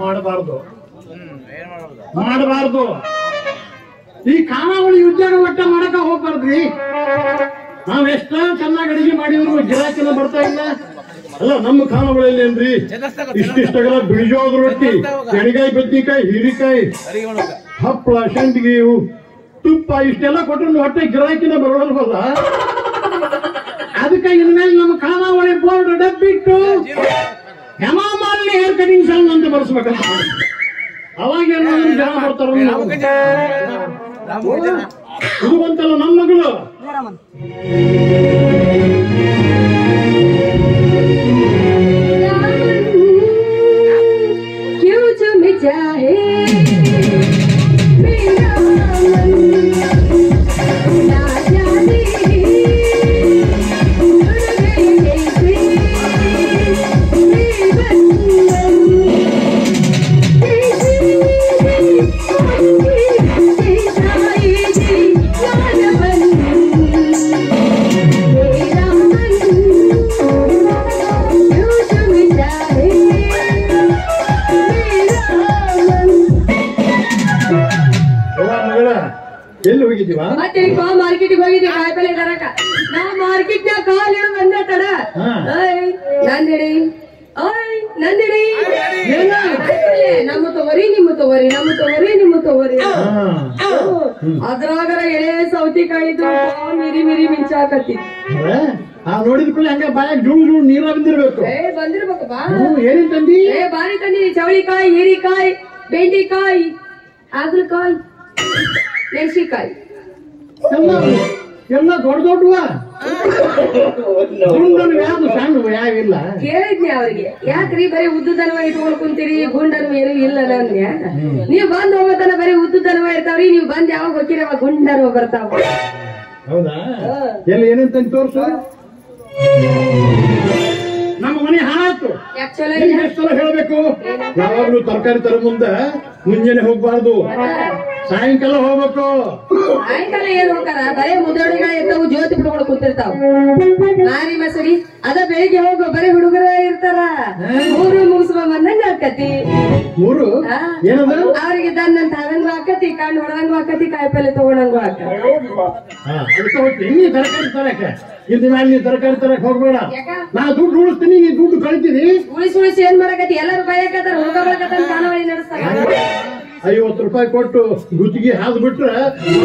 ಮಾಡಬಾರ್ದು ಮಾಡಬಾರ್ದು. ಈ ಖಾನಾವಳಿ ಉದ್ಯೋಗ ಒಟ್ಟ ಮಾಡಕ ಹೋಗ್ಬಾರ್ದ್ರಿ. ನಾವ್ ಎಷ್ಟ ಚೆನ್ನಾಗಿ ಅಡಿಗೆ ಮಾಡಿದ್ರು ಗಿರಾಕಿನ ಬರ್ತಾ ಇಲ್ಲ. ಅಲ್ಲ ನಮ್ಮ ಖಾನಾವಳಿಯಲ್ಲಿ ಏನ್ರಿ ಇಷ್ಟಿಷ್ಟಗಲ ಬಿಳಿಜೋಳದ ರೊಟ್ಟಿ, ಎಣಿಗಾಯಿ, ಬದ್ನಿಕಾಯಿ, ಹೀರಿಕಾಯಿ, ಹಪ್ಪಳ, ಸಂಡಿಗೆ, ತುಪ್ಪ ಇಷ್ಟೆಲ್ಲ ಕೊಟ್ಟರು ಹೊಟ್ಟೆ ಗಿರಾಕಿನ ಬರೋಲ್ವಲ್ಲ. ಅದಕ್ಕೆ ಇನ್ಮೇಲೆ ನಮ್ಮ ಖಾನಾವಳಿ ಬೋರ್ಡ್ ಡಬ್ಬಿಟ್ಟು ಹೆಮಾಮಾಲಿನಿ ಹೇರ್ ಕಟಿಂಗ್ ಸಲೂನ್ ಅಂತ ಬರ್ಸ್ಬೇಕಂತ. ಅವಾಗ ಜನ ಬರ್ತಾರ. ಇದು ಬಂತಲ್ಲ ನಮ್ಮ ಮಗಳು. ಎಲ್ಲಿ ಹೋಗಿದ್ದೀವ? ಮಾರ್ಕೆಟಿಗೆ ಹೋಗಿದ್ದೀವಿ. ಕಾಯಿಪಲ್ಲೆ ತರಕ ನಾ ಮಾರ್ಕೆಟ್ ಕಾಲ್ ಬಂದ ತಡ ನಂದಿಡಿ ನಂದಿಡಿ ನಮ್ಮ ತಗೋರಿ ನಿಮ್ಮ ತಗೋರಿ ನಮ್ಮ ತಗೋರಿ ನಿಮ್ಮ ತಗೋರಿ. ಅದ್ರಾಗರ ಎಳೆ ಸೌತಿಕಾಯಿದು ಮಿರಿ ಮಿರಿ ಮಿಂಚಾಕತ್ತಿ. ನೋಡಿದ ಕೂಡ ಹಂಗ ಬಾಯಾಗ ಜೂಳು ಜೂಳು ನೀರ ಬಂದಿರ್ಬೇಕು. ಬಂದಿರ್ಬೇಕು ಬಾ. ಏನೇನ್ ತಂದಿ? ಬಾರಿ ತಂದಿ. ಚವಳಿಕಾಯಿ, ಹೀರಿಕಾಯಿ, ಬೆಂಡಿಕಾಯಿ, ಹಾಗಲಕಾಯಿ, ಮೆಣಸಿಕಾಯಿ ಎಲ್ಲ ದೊಡ್ಡ ದೊಡ್ಡವ. ಯಾವ್ದು ಸಣ್ಣ ಯಾವಿಲ್ಲ. ಕೇಳಿದ್ನಿ ಅವ್ರಿಗೆ, ಯಾಕ್ರಿ ಬರೀ ಉದ್ದುದನವ ಇಟ್ಕೊಂಡ್ ಕುಂತೀರಿ, ಗುಂಡನು ಏನು ಇಲ್ಲ ಅಂದ್ಯ. ನೀವ್ ಬಂದ್ ಹೋಗೋತನ ಬರೀ ಉದ್ದುದನವ ಇರ್ತಾವ್ರಿ, ನೀವ್ ಬಂದ್ ಯಾವಾಗ ಹೋಗಿರಿ ಅವಾಗ ಗುಂಡನು ಬರ್ತಾವ. ಹೌದಾ? ಎಲ್ಲಿ ಏನೇನ್ ತಂದು ತೋರ್ಸು. ನಮ್ಮ ಮನೆ ಹಾಳಾಯ್ತು. ಎಷ್ಟೆಲ್ಲ ಹೇಳ್ಬೇಕು. ಯಾವಾಗ್ಲೂ ತರಕಾರಿ ತರ ಮುಂದೆ ಮುಂಜಾನೆ ಹೋಗ್ಬಾರ್ದು, ಸಾಯಂಕಾಲ ಹೋಗ್ಬೇಕು. ಸಾಯಂಕಾಲ ಏನ್ ಹೋಗಾರ? ಬರೇ ಮುದೋಡಿಗಳ ಇರ್ತಾವ, ಜ್ಯೋತಿ ಬಿಟ್ಕೊಂಡು ಕೂತಿರ್ತಾವ. ಮಾರಿ ಮಸರಿ ಅದ ಬೆಳಿಗ್ಗೆ ಹೋಗೋ ಬರೀ ಹುಡುಗರ ಇರ್ತಾರ. ಮೂರು ಮುಗಿಸ್ಬ ಬಂದಂಗ ಆಕತಿ. ಮೂರು ಅವ್ರಿಗೆ ದನ್ನಂತ ಹದಂಗು ಆಕತಿ, ಕಣ್ಣು ಹೊಡದಂಗು ಆಕತಿ, ಕಾಯಿಪಲ್ಲೆ ತಗೊಂಡಂಗು ಆಕತಿ. ನೀ ತರಕಾರಿ ತರಕ ಇಲ್ಲಿ ಮೇಲೆ ನೀ ತರಕಾರಿ ತರಕ್ ಹೋಗ್ಬೇಡ. ನಾ ದುಡ್ಡು ಉಳಿಸ್ತೀನಿ, ನೀ ದುಡ್ಡು ಕಳಿತೀನಿ. ಉಳಿಸಿ ಏನ್ ಮಾಡಕತಿ? ಎಲ್ಲರೂ ಬಯಕತ್ತಾರ, ಹುಡುಗ ಬಳಕತ್ತ ಖಾನಾವಳಿ ನಡೆಸ್ತಾರ. 50 ರೂಪಾಯಿ ಕೊಟ್ಟು ಗುತ್ತಿಗೆ ಹಾದ್ ಬಿಟ್ರೆ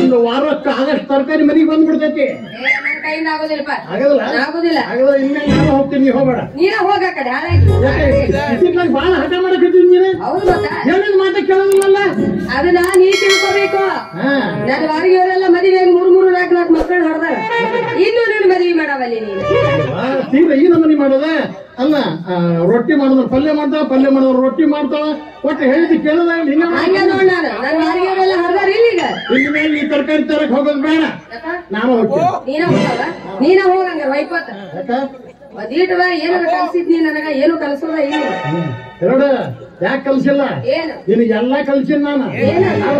ಒಂದು ವಾರಕ್ಕೆ ಆಗಷ್ಟು ತರಕಾರಿ ಮನೆಗೆ ಬಂದ್ಬಿಡ್ತೈತಿ. ಕೈಯಿಂದ ಆಗೋದಿಲ್ಲಪ್ಪ. ಆಗೋದಿಲ್ಲ. ಇನ್ಮೇಲೆ ನಾನು ಹೋಗ್ತೀನಿ, ನೀ ಹೋಗ್ಬೇಡ. ನೀನ ಹೋಗ ಕಡೆ ಬಾಳ ಹಠ ಮಾಡಕತ್ತೀನಿ ನೀನು. ಹೇಳಿದ ಮಾತ ಕೇಳೋದಿಲ್ಲ. ಅದನ್ನ ನೀ ತಿಳ್ಕೋಬೇಕು. ನನ್ನ ವಾರಿಗೆಯವರೆಲ್ಲ ಮದುವೆ 3 4 ಮಕ್ಕಳು ಹೊಡೆದಾರ. ಇನ್ನು ನೀನು ಮದುವೆ ಮಾಡವಲ್ಲಿ ನೀನು. ತೀವ್ರ ಈ ನಮನಿ ಮಾಡೋದ ಅಲ್ಲ. ರೊಟ್ಟಿ ಮಾಡಿದ್ರು ಪಲ್ಯ ಮಾಡ್ತಾವ, ಪಲ್ಯ ಮಾಡಿದ್ರು ರೊಟ್ಟಿ ಮಾಡ್ತಾವ. ಒಟ್ಟು ಹೇಳಿದ್ದು ಕೇಳೋದ. ಹಂಗ ನೋಡ್ ನಾನು ನನ್ನ ವಾರಿಗೆಯವರೆಲ್ಲ ಹೊಡೆದಾರ. ಇಲ್ಲಿಗ ಇನ್ನು ಮೇಲೆ ನೀ ತರಕಾರಿ ತರಕ್ ಹೋಗೋದು ಬೇಡ, ನಾನು ಹೋಗ್ತೀನಿ. ನೀನ ಹೋಗಂಗ ವೈಪತ್ ಅದೀಟವ ಏನಾರ ಕಲ್ಸಿದ್ ನೀ ನನಗ ಏನು ಕಲ್ಸೋದ ಇಲ್ಲ. ಎರಡು ಯಾಕೆ ಕಲ್ಸಿಲ್ಲ? ಏನು ನಿನಗೆಲ್ಲ ಕಲ್ಸಿನ ನಾನು.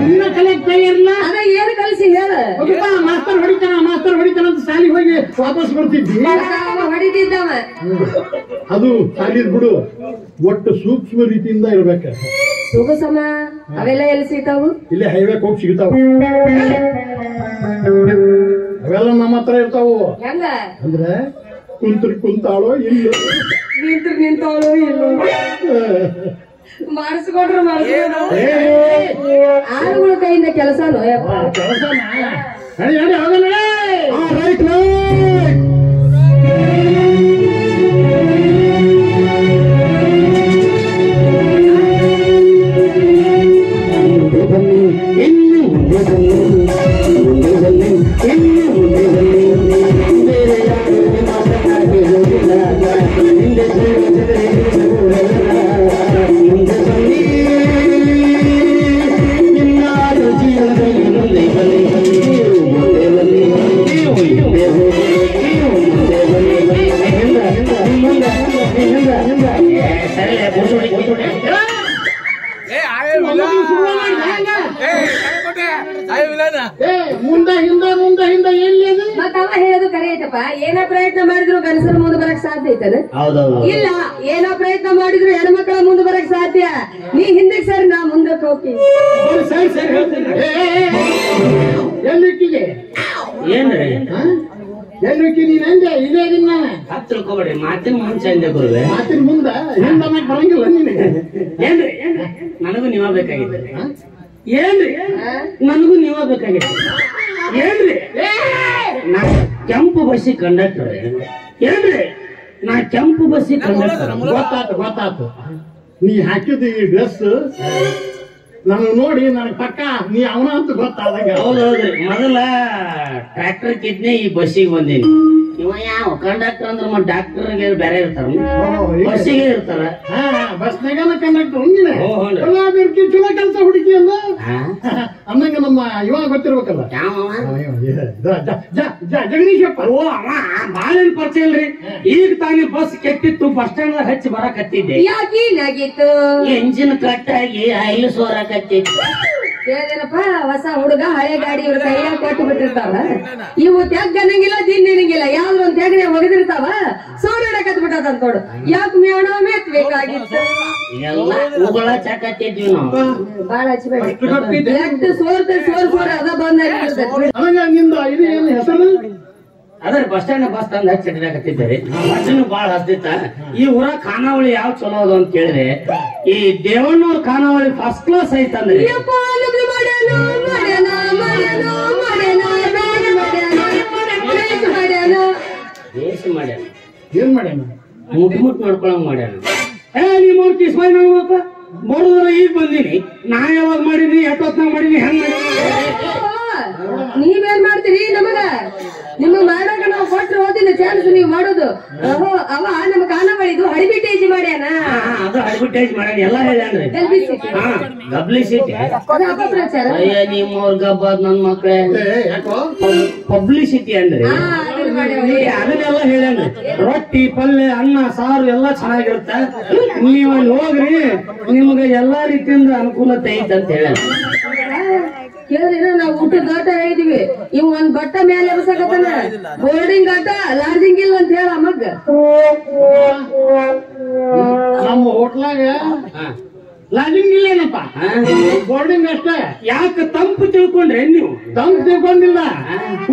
ನೀನ ಕಲಿಯಕ್ ತಯಾರಿಲ್ಲ. ಅದ ಏನು ಕಲ್ಸಿ ಹೇಳ. ಮಾಸ್ತರ್ ಹೊಡಿತಾನ ಅಂತ ಸಾಲಿಗೆ ಹೋಗಿ ವಾಪಸ್ ಬರ್ತಿದ್ವಿ. ಹೊಡಿತಿದ್ದವ ಅದು ಸಾಲಿದ್ ಬಿಡು. ಒಟ್ಟು ಸೂಕ್ಷ್ಮ ರೀತಿಯಿಂದ ಇರ್ಬೇಕ. ಸುಗಸಮ ಅವೆಲ್ಲ ಎಲ್ಲಿ ಸಿಗ್ತಾವು? ಇಲ್ಲೇ ಹೈವೇಕ್ ಹೋಗಿ ಸಿಗ್ತಾವ. ಅವೆಲ್ಲ ನಮ್ಮ ಹತ್ರ ಇರ್ತಾವು. ಹೆಂಗ ಅಂದ್ರೆ ಕುಂತಾಳೋ ಇಲ್ಲ, ನಿಂತಾಳೋ ಇಲ್ಲ, ಮಾಡಿಸ್ಕೊಂಡ್ರು ಆಳುಗಳ ಕೈಯಿಂದ ಕೆಲಸನೋ ಕೆಲಸನ. ಮುಂದೆ ಬರಕ್ ಸಾಧ್ಯ ಐತದ? ಹೌದೌದು. ಇಲ್ಲ, ಏನೋ ಪ್ರಯತ್ನ ಮಾಡಿದ್ರು ಹೆಣ್ಮಕ್ಳ ಮುಂದೆ ಬರಕ್ ಸಾಧ್ಯ. ನೀ ಹಿಂದಕ್ಕೆ ಸರಿ, ನಾ ಮುಂದಕ್ಕೆ ಹೋಗ್ತೀನಿ. ಸರಿ ಸರಿ ಹೇಳ್ತೀನಿ. ಎಲ್ಲಿಕ್ಕಿಗೆ ಏನ್ರಿ ಎಲ್ಲಿಕ್ಕಿ ನೀನ್ ಅಂದೆ ಇದೇ ದಿನ ತಿಳ್ಕೊಬೇಡಿ, ಮಾತಿನ ಮುಂಚೆ ಅಂದೆ ಗುರುವೆ. ಮಾತಿನ ಮುಂದ ಹಿಂದಕ್ಕೆ ಬರಂಗಿಲ್ಲ ನಿನಗೆ. ಏನ್ರಿ ನನಗೂ ನೀವ ಬೇಕಾಗಿತ್ತು. ಏನ್ರಿ ನನಗೂ ನೀವ ಬೇಕಾಗಿತ್ತು. ಏನ್ರಿ ನಾ ಕೆಂಪು ಬಸ್ಸಿ ಕಂಡಕ್ಟರ್. ಏನ್ರಿ ನಾ ಕೆಂಪು ಬಸ್ಸಿ ಕಂಡಕ್ಟರ್. ಗೊತ್ತಾತು. ನೀ ಹಾಕಿದ ಈ ಡ್ರೆಸ್ ನನಗೆ ನೋಡಿ ನನಗೆ ಪಕ್ಕ ನೀ ಅವನ ಅಂತ ಗೊತ್ತಾದಂಗ. ಹೌದೌದ್ರಿ, ಮೊದಲ ಟ್ರ್ಯಾಕ್ಟರ್ ಕಿದ್ನೆ ಈ ಬಸ್ಸಿಗೆ ಬಂದೀನಿ. ಇವ ಯಾವ ಕಂಡಕ್ಟರ್ ಅಂದ್ರೆ ಡಾಕ್ಟರ್ಗೆ ಬೇರೆ ಇರ್ತಾರ, ಬಸ್ಸಿಗೆ ಇರ್ತಾರ. ಬಸ್ನಾಗ ಕಂಡಕ್ಟರ್ ಚಲೋ ಕೆಲಸ ಹುಡುಕಿ ಅಲ್ಲ ಅಂದಂಗ ನಮ್ಮ ಇವಾಗ ಗೊತ್ತಿರ್ಬೇಕಲ್ಲ ಜಗದೀಶಪ್ಪ. ಓ ಅವ ಬಾಳಿನ ಪರಿಚಯ ಇಲ್ರಿ. ಈಗ ತಾನೇ ಬಸ್ ಕೆಟ್ಟಿತ್ತು, ಬಸ್ ಸ್ಟ್ಯಾಂಡ್ ಹಚ್ಚಿ ಬರಕತ್ತಿದ್ದೆ. ಯಾಕೀನಾಗಿತ್ತು? ಎಂಜಿನ್ ಕಟ್ಟಾಗಿ ಆಯಿಲ್ ಸೋರಕತ್ತಿತ್ತು. ಏನಪ್ಪ, ಹೊಸ ಹುಡುಗ ಹಳೆ ಗಾಡಿ ಇವ್ರ ಕೈಯಾಗ ಕೊಟ್ಟು ಬಿಟ್ಟಿರ್ತಾವ. ಇವು ತೆಗ್ಗನಂಗಿಲ್ಲ, ದಿನ್ನಿನಂಗಿಲ್ಲ, ಯಾವ್ದು ಒಂದ್ ತೆಗ್ನೆ ಒಗದಿರ್ತಾವ. ಸೋಡಕತ್ ಬಿಟ್ಟದ ಅಂತೋಡು. ಯಾಕೆ ಮೇಣ ಮೆತ್ಬೇಕಾಗಿತ್ತು? ಎಲ್ಲ ಉಗುಳ ಚಕತ್ತಿದ್ವಿ ನಾವು. ಬಾಳ ಹಚ್ಬೇಡಿ. ಎಷ್ಟು ಸೋರ್ ಅದ ಬಂದ ನಿಂದ ಇದು ಏನು ಹೆಸರು? ಅದ್ರ ಬಸ್ ಸ್ಟ್ಯಾಂಡ್ ಬಸ್ ತಂದು ಹಚ್ಚಿ ಹಿಡಿದಾಕತ್ತಿದ್ದಾರೆ. ಬಸ್ಸನ್ನು ಬಾಳ ಹತ್ತಿತ್ತ. ಈ ಊರ ಖಾನಾವಳಿ ಯಾವ ಚಲೋ ಅದು ಅಂತ ಕೇಳಿದ್ರೆ ಈ ದೇವಣ್ಣವ್ರ ಖಾನಾವಳಿ ಫಸ್ಟ್ ಕ್ಲಾಸ್ ಐತಂದ್ರಿ. ದೇಶ ಮಾಡ್ಯಾನ, ಏನ್ ಮಾಡ್ಯಾನ? ಮುಟ್ ನೋಡ್ಕೊಳಂಗ್ ಮಾಡ್ಯಾನ. ನೀ ಮೂರ್ತಿ ಸ್ಮೈ ನೋಡ್ಬೇಕ ಬಡದ್ರ ಈಗ ಬಂದೀನಿ. ನಾ ಯಾವಾಗ ಮಾಡೀನಿ, ಎಷ್ಟೊತ್ನಾಗ ಮಾಡೀನಿ, ಹೆಂಗ್ ಮಾಡೀನಿ? ನೀವೇನ್ ಮಾಡ್ತೀರಿ ನಮಗ? ನಿಮಗ್ ಮಾಡಾಕ ನಾವು ಕೊಟ್ರು ಹೋದಿಲ್ಲ ಚಾನ್ಸ್ ನೀವ್ ಮಾಡೋದು. ಅವ ನಮ್ಮ ಖಾನಾವಳಿದು ಹಡಿಬಿಟ್ಟೇಜಿ ಮಾಡ್ಯಾನ. ಅದು ಅಡ್ವರ್ಟೈಸ್ ಮಾಡ್ಯಾನ, ಎಲ್ಲ ಹೇಳ್ಯಾನ್ರಿ. ಪಬ್ಲಿಸಿಟಿ. ಅಯ್ಯ ನಿಮ್ಮವ್ರ ಗಬ್ಬ ನನ್ ಮಕ್ಳೇ, ಪಬ್ಲಿಸಿಟಿ ಅಂದ್ರಿ. ಅದನ್ನೆಲ್ಲ ಹೇಳ್ಯಾನ್ರಿ. ರೊಟ್ಟಿ ಪಲ್ಯ ಅನ್ನ ಸಾರು ಎಲ್ಲ ಚೆನ್ನಾಗಿರುತ್ತ, ನೀವ್ ಅಲ್ಲಿ ಹೋಗ್ರಿ, ನಿಮ್ಗೆ ಎಲ್ಲಾ ರೀತಿಯಿಂದ ಅನುಕೂಲತೆ ಐತೆ ಅಂತ ಹೇಳ್ಯಾನ. ಕೇಳಿದ್ರೆ ನಾವು ಊಟದ ಆಟ ಹೇಳಿದೀವಿ. ಇವ್ ಒಂದ್ ಬಟ್ಟ ಮೇಲೆ ಎಬ್ಸಕತ್ತಾನ. ಬೋರ್ಡಿಂಗ್ ಆಟ ಲಾಡ್ಜಿಂಗ್ ಇಲ್ಲ ಅಂತ ಹೇಳ ಮಗ್ಗ. ನಮ್ಮ ಹೋಟ್ಲಾಗ ಲಾಡ್ಜಿಂಗ್ ಇಲ್ಲೇನಪ್ಪ, ಬೋರ್ಡಿಂಗ್ ಅಷ್ಟೇ. ಯಾಕೆ ತಂಪು ತಿಳ್ಕೊಂಡ್ರೆ ನೀವು? ತಂಪು ತಿಳ್ಕೊಂಡಿಲ್ಲ,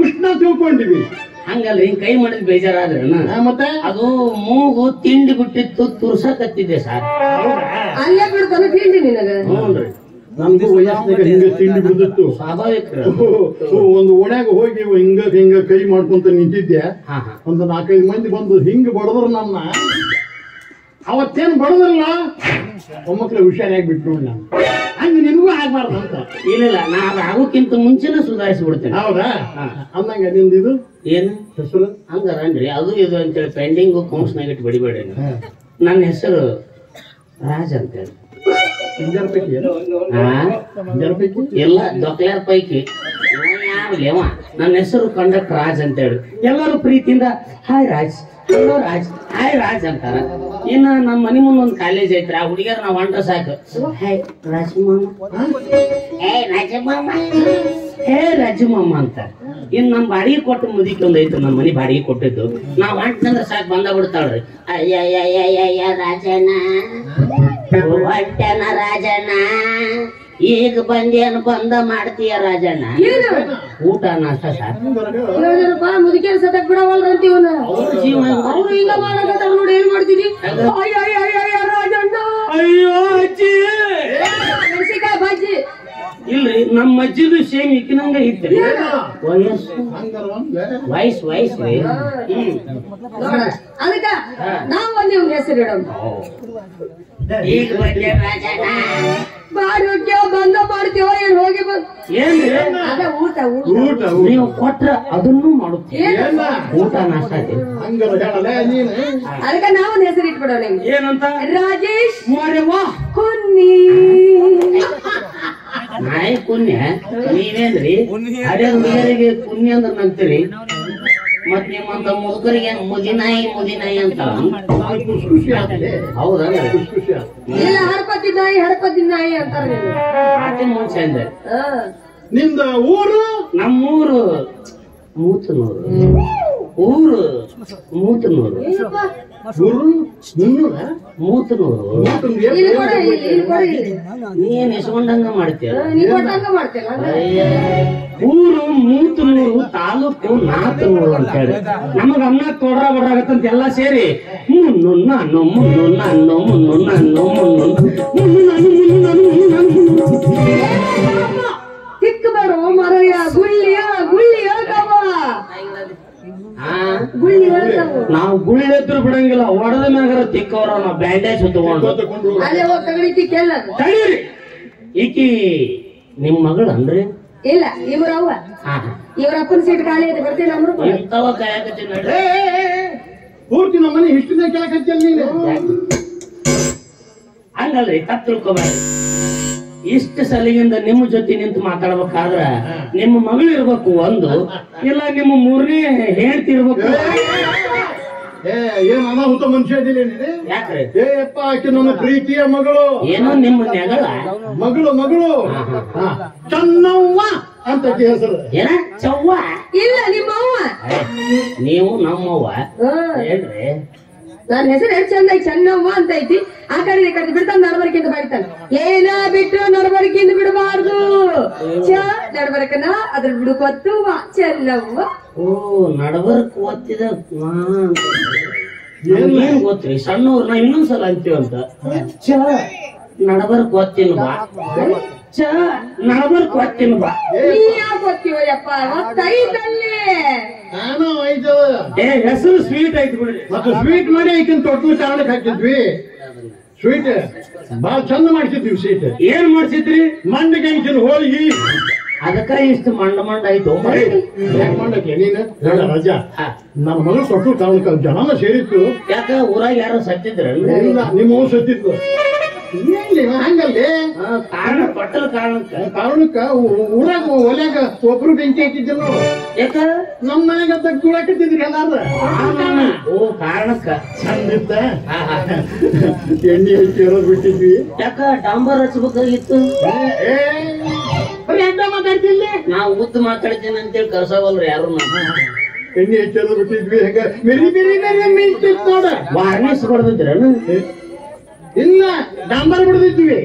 ಉಷ್ಣ ತಿಳ್ಕೊಂಡಿವಿ. ಹಂಗಲ್ಲ, ಹಿಂಗ್ ಕೈ ಮಾಡಿದ್ ಬೇಜಾರಾದ್ರೆ ಮತ್ತೆ ಅದು ಮೂಗು ತಿಂಡಿ ಬಿಟ್ಟಿತ್ತು, ತುರ್ಸಕತ್ತಿದ್ದೆ ಸರ್. ಅಲ್ಲೇ ಬಿಡ್ತಾನ ತಿಂಡಿ ನಿನಗ. ಹ್ಞೂನ್ರಿ, ನಮ್ಗೂ ವಯಸ್ಸಿನಾಗ ಹಿಂಗ ತಿಂಡಿ ಬಿಡ್ದಿತ್ತು. ಸ್ವಾಭಾವಿಕ. ಒಂದು ಓಣ್ಯಾಗ ಹೋಗಿ ಹಿಂಗ ಕೈ ಮಾಡ್ಕೊಂತ ನಿಂತಿದ್ದೆ. ಒಂದು 4-5 ಮಂದಿ ಬಂದು ಹಿಂಗ ಬಡದ್ರು ನನ್ನ. ಅವತ್ತೇನ್ ಬಡದ್ರಲ್ಲ, ಒಮ್ಮಕ್ಳು ಹುಷಾರಾಗಿ ಬಿಟ್ಟು ನೋಡಿ ನಾನು. ಹಂಗ ನಿನ್ಗೂ ಆಗ್ಬಾರ್ದು ಅಂತ. ಇಲ್ಲ, ನಾ ಅದು ಆಗೋಕ್ಕಿಂತ ಮುಂಚೆನೆ ಸುಧಾರಿಸ್ಬಿಡ್ತೇನೆ. ಹೌದಾ? ಅಂದಂಗ ನಿಂದ ಇದು ಏನು ಹೆಸರು? ಹಂಗಾರನ್ರಿ, ಅದು ಇದು ಅಂತೇಳಿ ಪೆಂಡಿಂಗು ಕೌನ್ಸ್ನಾಗ ಇಟ್ಟು ಬಡಿಬೇಡ. ನನ್ನ ಹೆಸರು ರಾಜ್ ಅಂತೇಳಿ. ಇಂಜರ್ ಪೈಕಿ ಎಲ್ಲ ದೊಕ್ಲಾರ ಪೈಕಿ ಯಾವ್ಲೇವ. ನನ್ನ ಹೆಸರು ಕಂಡಕ್ಟರ್ ರಾಜ್ ಅಂತ ಹೇಳಿ ಎಲ್ಲರೂ ಪ್ರೀತಿಯಿಂದ hi Raj, hello Raj, hi Raj ಅಂತಾರ. ಇನ್ನ ನಮ್ಮ ಮನಿ ಮುಂದೆ ಒಂದು ಕಾಲೇಜ್ ಐತ್ರಿ, ಆ ಹುಡುಗಿಯರ್ ನಾವ್ ಹೊಂಟ್ರ ಸಾಕು, ಹಾಯ್ ರಾಜಮಾಮ, ಹೇ ರಾಜಮಾಮ, ಹೇ ರಾಜಮಾಮ ಅಂತ. ಇನ್ ನಮ್ ಬಾಡಿಗೆ ಕೊಟ್ಟು ಮುದಿಕ್ ಒಂದ್ ಐತಿ, ನಮ್ಮ ಮನಿ ಬಾಡಿಗೆ ಕೊಟ್ಟಿದ್ದು. ನಾವ್ ಹೊಂಟಂದ್ರ ಸಾಕು ಬಂದ ಬಿಡ್ತಾಳ್ರಿ. ಅಯ್ಯ ರಾಜಣ್ಣ, ಹೊಂಟನ ರಾಜಣ್ಣ, ಈಗ ಬಂದೇನು ಬಂದ ಮಾಡ್ತೀಯ ರಾಜಣ್ಣ? ಊಟ ನಾಷ್ಟ ಸಾಕು. ಮುದುಕೇನ್ ಸತಕ್ ಬಿಡವಲ್ರ ಅಂತ ಇವನು. ಅವ್ರು ಹಿಂಗ ಮಾಡಕತ್ತಾರ ನೋಡಿ, ಏನ್ ಮಾಡ್ತಿದಿ? ರಾಜಣ್ಣ, ಅಯ್ಯೋ ಅಜ್ಜಿ, ಮೆಣಸಿಕಾಯಿ ಬಜ್ಜಿ. ಇಲ್ರಿ, ನಮ್ಮ ಅಜ್ಜಿದು ಸೇಮ್ ಇಕ್ಕಿನಂಗ ಇತ್ರಿ ವಯಸ್ಸು ರೀ. ಅದಕ್ಕ ನಾವ್ ಒಂದೇ ಒಂದ್ ಹೆಸರು ಇಡೋಣ. ಈಗ ಬಂದೆ ರಾಜಣ್ಣ, ಮಾಡೋಕ್ಯೋ ಬಂದ ಮಾಡ್ತೀವೋ ಏನ್ ಹೋಗಿ ಬಂದ್ ಏನ್ರಿ? ಅದ ಊಟ ಊಟ ನೀವು ಕೊಟ್ರ ಅದನ್ನು ಮಾಡುತ್ತೀವಿ, ಊಟ ನಾಷ್ಟ. ಅದಕ್ಕ ನಾವೊಂದ್ ಹೆಸರು ಇಟ್ಬಿಡೋಣ. ಏನಂತ? ರಾಜೇಶ್ ವಾ ಕುನ್ನಿ. ನಾಯಿ ಪುಣ್ಯ ನೀವೇನ್ರಿ? ಅದೇ ಹುಡುಗರಿಗೆ ಪುಣ್ಯ ಅಂದ್ರ ನಂತೀರಿ, ಮತ್ ನಿಮ್ಮಂತ ಮುದುಕರಿಗೆ ಮುದಿನಾಯಿ ಅಂತ. ಹೌದಾ? ಇಲ್ಲ, ಹಡಪತಿ ನಾಯಿ ಅಂತಾರ. ಮಾತಿನ ಮುಂಚೆ ಅಂದ್ರೆ ನಿಮ್ದ ಊರು? ನಮ್ಮೂರು ಮೂತನೂರು. ಊರು ಮೂತನೂರು ಏನಪ್ಪ ಗುರು ಮುನ್ನೂರ ಮೂತನೂರು ಇಲ್ಲಿ ಕೊಡ ಇಲ್ಲಿ ಕೊಡ ಇಲ್ಲಿ ನೀನ್ ಎಸ್ಕೊಂಡಂಗ ಮಾಡ್ತೀಯ ನೀ ಕೊಟ್ಟಂಗ ಮಾಡ್ತಿಲ್ಲ ಊರು ಮೂತನೂರು ತಾಲೂಕು ನಾಲ್ಕನೂರು ಅಂತ ಹೇಳಿ ನಮಗ ಅನ್ನ ತೊಡ್ರ ಬಡ್ರಾಗತ್ತಂತ ಎಲ್ಲ ಸೇರಿ ಮುನ್ನು ನಾನು ಮುನ್ನು ನಾನು ಮುನ್ನು ನಾನು ಮುನ್ನು ತಿಕ್ಕ ಬರೋ ಮರಯ್ಯ ಗುಳ್ಳಿಯ ಗುಳ್ಳಿ ಹೇಳ್ತಾವ ಗುಳ್ಳಿ ಹೇಳ್ತಾವ ನಾವು ಗುಳ್ಳೆದ್ರು ಬಿಡಂಗಿಲ್ಲ ಒಡದ ಮ್ಯಾಗರ ತಿಕ್ಕವ್ರ ನಾವು ಬ್ಯಾಂಡೇಜ್ ತಗೊಂಡು ಅಲ್ಲೇ ಹೋಗಿ ತಗಡಿತಿ ಕೆಲ್ಲ ತಡೀರಿ ಈಕಿ ನಿಮ್ ಮಗಳು ಅನ್ರಿ ಇಲ್ಲ ಇವ್ರವ್ವ ಇವ್ರ ಅಪ್ಪನ ಸೀಟ್ ಖಾಲಿ ಐತೆ ಬರ್ತೀನಿ ನಮ್ರು ಎಂತವ ಕಾಯಕತ್ತೀನಿ ನೋಡ್ರಿ ಪೂರ್ತಿ ನಮ್ಮ ಮನೆ ಹಿಸ್ಟ್ರಿನ ಕೇಳಕತ್ತಿಯಲ್ಲ ನೀನು ಹಂಗಲ್ರಿ ತಪ್ಪು ತಿಳ್ಕೊಬೇಡಿ ಇಷ್ಟ ಸಲಿಗಿಂದ ನಿಮ್ಮ ಜೊತೆ ನಿಂತು ಮಾತಾಡ್ಬೇಕಾದ್ರ ನಿಮ್ಮ ಮಗಳು ಇರ್ಬೇಕು ಒಂದು ಇಲ್ಲ ನಿಮ್ಮ ಮೂರನೇ ಹೇಳ್ತಿ ಇರ್ಬೇಕು ಏನ್ ಅನಾಹುತ ಮನುಷ್ಯ ಇದ್ದೀನಿ ನೀನು ಯಾಕ್ರಿ ಏಪ್ಪ ಆಕೆ ನನ್ನ ಪ್ರೀತಿಯ ಮಗಳು ಏನೋ ನಿಮ್ಮ ನೆಗಳ ಮಗಳು ಮಗಳು ಚನ್ನವ್ವ ಅಂತ ಹೆಸರು ಏನ ಚವ್ವ ಇಲ್ಲ ನಿಮ್ಮವ್ವ ನೀವು ನಮ್ಮವ್ವ ಏನ್ರಿ ನನ್ನ ಹೆಸರು ಎಷ್ಟು ಚಂದ ಚೆನ್ನವ್ವ ಅಂತ ಐತಿ ಆ ಕಡೆ ಈ ಕಡೆ ಬಿಡ್ತಾನ ನಡಬರ್ಕಿಂದ ಬಡಿತಾನ ಏನ ಬಿಟ್ಟು ನಡಬರ್ಕಿಂದ ಬಿಡಬಾರ್ದು ಚ ನಡಬರ್ಕನ ಅದ್ರ ಬಿಡುಕೊತ್ತು ಚೆನ್ನವ್ವ ಓ ನಡಬರ್ಕ್ ಓದ್ತಿದ ಏನ್ ಗೊತ್ತ್ರಿ ಸಣ್ಣವ್ರ ನಾ ಇನ್ನೊಂದ್ಸಲ ಅಂತೀವಂತ ಚ ನಡಬರ್ಕ್ ಓದ್ತೀನಿ ಬಾ ಚ ನಡಬರ್ಕ್ ಓದ್ತೀನಿ ಬಾ ನೀ ಯಾಕೆ ಗೊತ್ತೀವ ಯಪ್ಪ ಗೊತ್ತೈತಲ್ಲಿ ನಾನು ಐದು ಏ ಹೆಸರು ಸ್ವೀಟ್ ಐತಿ ಬಿಡ್ರಿ ಮತ್ತೆ ಸ್ವೀಟ್ ಮಾಡಿ ಈಗಿನ ತೊಟ್ಲು ಚಾಣಕ್ ಹಾಕಿದ್ವಿ ಸ್ವೀಟ್ ಬಾಳ ಚಂದ ಮಾಡ್ಸಿದ್ವಿ ಸ್ವೀಟ್ ಏನ್ ಮಾಡ್ಸಿದ್ರಿ ಮಂಡಿಗೆ ಅಂಚಿನ ಹೋಳಿಗೆ ಅದಕ್ಕ ಇಷ್ಟು ಮಂಡ ಮಂಡ ಐತು ಮಾಡಕ್ಕೆ ನೀನು ರಜಾ ನನ್ನ ಮಗಳು ತೊಟ್ಲು ಚಾಣಕ್ ಜನನ ಸೇರಿತ್ತು ಯಾಕ ಊರಾಗ ಯಾರೋ ಸತ್ತಿದ್ರ ಇಲ್ಲ ನಿಮ್ಮ ಸತ್ತಿತ್ತು ಏನ್ಲಿ ಹಂಗಲ್ಲಿ ಕಾರಣ ಕೊಟ್ಟಲ ಕಾರಣಕ್ಕ ಊರಾಗ ಒಲ್ಯಾಗ ಒಬ್ರು ಬೆಂಕಿ ಹಾಕಿದ್ದಿಲ್ಲ ಯಾಕ ನಮ್ ಮನೆಗ ತುಳಾಕತ್ತಿದ್ರಿ ಎಲ್ಲಾರ ಓ ಕಾರಣಕ್ಕ ಚಂದಿತ್ತ ಎಣ್ಣೆ ಹಚ್ಚಿ ಇರೋದ್ ಬಿಟ್ಟಿದ್ವಿ ಯಾಕ ಡಾಂಬರ್ ಹಚ್ಬೇಕಾಗಿತ್ತು ಅಡ್ಡ ಮಾತಾಡ್ತಿಲ್ಲ ನಾವು ಉದ್ದ ಮಾತಾಡ್ತೀನಿ ಅಂತೇಳಿ ಕರ್ಸವಲ್ರಿ ಯಾರು ಎಣ್ಣೆ ಹಚ್ಚಿ ಬಿಟ್ಟಿದ್ವಿ ಹೆಂಗ ಮೆರಿ ಮೆರಿ ಮೆರಿ ಮಿಂಚಿತ್ ನೋಡ ವಾರ್ನಿಸ್ ಹೊಡೆದಿದ್ರೇನು ಇಲ್ಲ ಡಾಂಬರ್ ಬಿಡ್ದಿದ್ವಿ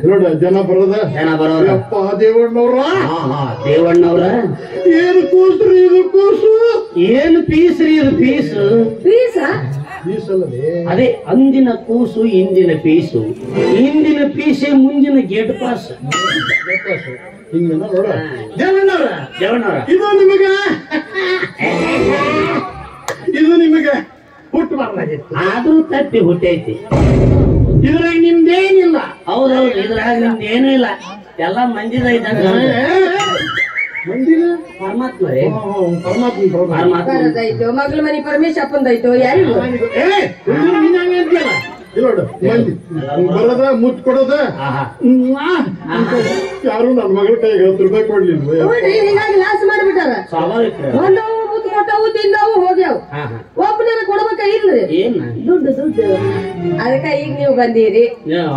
ನೋಡ ಜನ ಬರೋದ ಜನ ಬರೋರ ಅಪ್ಪ ದೇವಣ್ಣವ್ರ ದೇವಣ್ಣವ್ರ ಏನು ಕೂಸ್ರಿ ಇದು ಕೂಸು ಏನು ಪೀಸ್ ರೀ ಇದು ಪೀಸ್ ಪೀಸ ಈಸಲ್ಲದೆ ಅದೇ ಅಂದಿನ ಕೂಸು ಇಂದಿನ ಪೀಸು ಇಂದಿನ ಪೀಸೆ ಮುಂದಿನ ಗೇಟ್ ಪಾಸ್ ಹಿಂಗ ನೋಡ ದೇವಣ್ಣವ್ರ ದೇವಣ್ಣವ್ರ ಇದು ನಿಮಗ ಇದು ನಿಮಗ ಹುಟ್ಟಬಾರ್ದಾಗಿತ್ತು ಆದ್ರೂ ತಪ್ಪಿ ಹುಟ್ಟೈತಿ ಇದ್ರಾಗ ನಿಮ್ದೇನಿಲ್ಲ ಹೌದೌದು ಇದ್ರಾಗ ನಿಮ್ದು ಏನೂ ಇಲ್ಲ ಎಲ್ಲಾ ಮಂದಿದ ಇದ್ದಂಗ ಮಂದಿನ ಪರಮಾತ್ಮ ರೀ ಪರಮಾತ್ಮ ಪರಮಾತ್ಮ ಬರದೈತು ಮಗ್ಳ ಮನಿ ಪರಮೇಶ್ ಅಪ್ಪಂದೈತು ಯಾರಿಗೂ ನೋಡು ಮಂದಿ ಬರೋದ ಮುತ್ ಕೊಡೋದ ಯಾರು ನನ್ನ ಮಗಳ ಕೈಗೆ 10 ರೂಪಾಯಿ ಕೊಡ್ಲಿಲ್ಲ ನೋಡ್ರಿ ಹೀಗಾಗಿ ಲಾಸ್ ಮಾಡ್ಬಿಟ್ಟಾರ ಸ್ವಾಭಾವಿಕ ಬಂದವು ಮುತ್ತು ಕೊಟ್ಟವು ತಿಂದವು ಹೋಗ್ಯಾವು ಒಬ್ಬನ ಕೊಡ್ಬೇಕ ಇಲ್ರಿ ಏನ್ ದುಡ್ಡು ಅದಕ್ಕ ಈಗ ನೀವು ಬಂದೀರಿ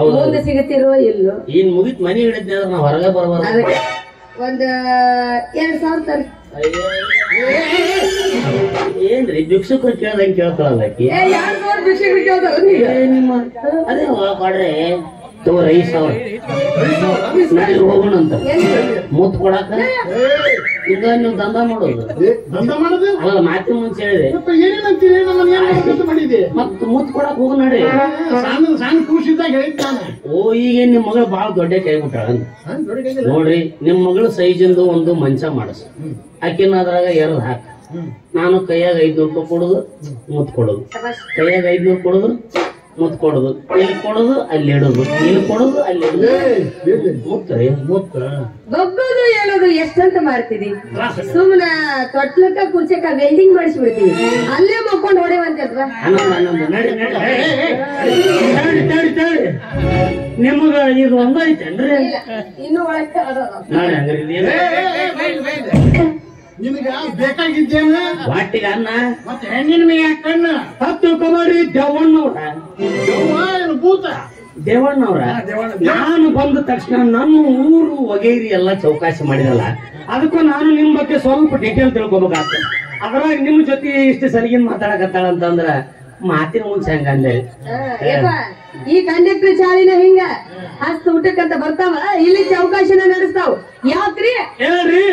ಹೌದು ಮುಂದೆ ಸಿಗುತ್ತಿರೋ ಇಲ್ಲೋ ಇನ್ ಮುಗಿತ್ ಮನಿ ಹಿಡಿದ್ನಿ ಅಂದ್ರೆ ನಾವ್ ಹೊರಗೆ ಬರಬಾರ ಅದಕ್ಕೆ ಒಂದ್ 2,000 ತರ್ರಿ ಏನ್ರಿ ಭಿಕ್ಷುಕರು ಕೇಳ್ದಂಗ್ ಕೇಳ್ತಾಳಲ್ಲ ಆಕಿ 2,000 ಭಿಕ್ಷೆ ಕೇಳ್ತಾರ ನೀವು ನಿಮ್ಮ ಅದೇ ಕೊಡ್ರಿ ತೋರ್ 5,000 ನಾಳೆ ಹೋಗೋಣ ಅಂತ ಮುತ್ ಕೊಡಾಕ ಈಗ ನೀವು ದಂಧ ಮಾಡೋದು ದಂಧ ಮಾಡೋದು ಅಲ್ಲ ಮಾತಿ ಮುಂಚೆ ಹೇಳಿದೆ ಏನೇನಂತೀರಿ ನಮ್ಮನ್ನ ಏನ್ ಕೆಲಸ ಮಾಡಿದೆ ಮತ್ ಮುತ್ ಕೊಡಾಕ್ ಹೋಗ ನಡ್ರಿ ಸಣ್ಣ ಸಣ್ಣ ಖುಷಿದ್ದಾಗ ಹೇಳಿದ್ ನಾನು ಓ ಈಗ ನಿಮ್ ಮಗಳು ಬಾಳ ದೊಡ್ಡ ಕೈ ಬಿಟ್ಟಾಳ ನೋಡ್ರಿ ನಿಮ್ ಮಗಳು ಸೈಜಿಂದು ಒಂದು ಮಂಚ ಮಾಡಸ ಆಕಿನ ಅದ್ರಾಗ ಎರಡ್ ಹಾಕ ನಾನು ಕೈಯಾಗ 500 ರೂಪಾಯಿ ಕೊಡುದು ಮುತ್ ಕೊಡುದು ಕೈಯಾಗ 500 ಕೊಡುದು ಮುತ್ ಕೊಡುದು ಇಲ್ಲಿ ಕೊಡುದು ಅಲ್ಲಿ ಇಡುದು ಇಲ್ಲಿ ಕೊಡುದು ಅಲ್ಲಿ ಇಡುದು ಮುತ್ರಿ ಬಗ್ಗೋದು ಹೇಳೋದು ಎಷ್ಟಂತ ಮಾಡ್ತೀರಿ ಸುಮ್ನ ತೊಟ್ಲಕ್ಕ ಕುರ್ಚಕ್ಕ ವೆಲ್ಡಿಂಗ್ ಮಾಡಿಸ್ಬಿಡ್ತೀವಿ ಅಲ್ಲೇ ಮಕ್ಕೊಂಡ್ ಹೊಡೆವಂತಲ್ವಾ ಹನ್ನೊಂದು ನಡಿ ನಿಮಗ ಇದು ಒಂದ ಐತೇನ್ರಿ ಇನ್ನು ಒಳಗೆ ನಾಳೆ ಹಂಗಾರೆ ನಿನಗ ಬೇಕಾಗಿದ್ದೇನ ವಾಟಿಗ ಅನ್ನ ಮತ್ತೆ ಹೆಣ್ಣಿನ ಮೇಲೆ ಕಣ್ಣ ಹತ್ತು ಕಬಡ್ಡಿ ದೇವಣ್ಣವ್ರ ಭೂತ ದೇವಣ್ಣವ್ರ ನಾನು ಬಂದ ತಕ್ಷಣ ನನ್ನ ಊರು ವಗೈರಿ ಎಲ್ಲ ಚೌಕಾಸಿ ಮಾಡಿದಲ್ಲ ಅದಕ್ಕೂ ನಾನು ನಿಮ್ ಬಗ್ಗೆ ಸ್ವಲ್ಪ ಡೀಟೇಲ್ ತಿಳ್ಕೊಬೇಕಾಗ್ತದೆ ಅದ್ರಾಗ ನಿಮ್ ಜೊತೆ ಇಷ್ಟು ಸರಿಗಿನ್ ಮಾತಾಡಕತ್ತಾಳ ಅಂತಂದ್ರ ಮಾತಿನ ಮುಂಚೆ ಹಂಗ ಅಂದೆ ಈ ಕಂಡಕ್ಟರ್ ಚಾಲಿನ ಹಿಂಗ ಹಸ್ತ ಊಟಕ್ಕಂತ ಬರ್ತಾವ ಇಲ್ಲಿ ಚೌಕಾಶಿನ ನಡೆಸ್ತಾವ ಯಾಕ್ರಿ ಹೇಳ್ರಿ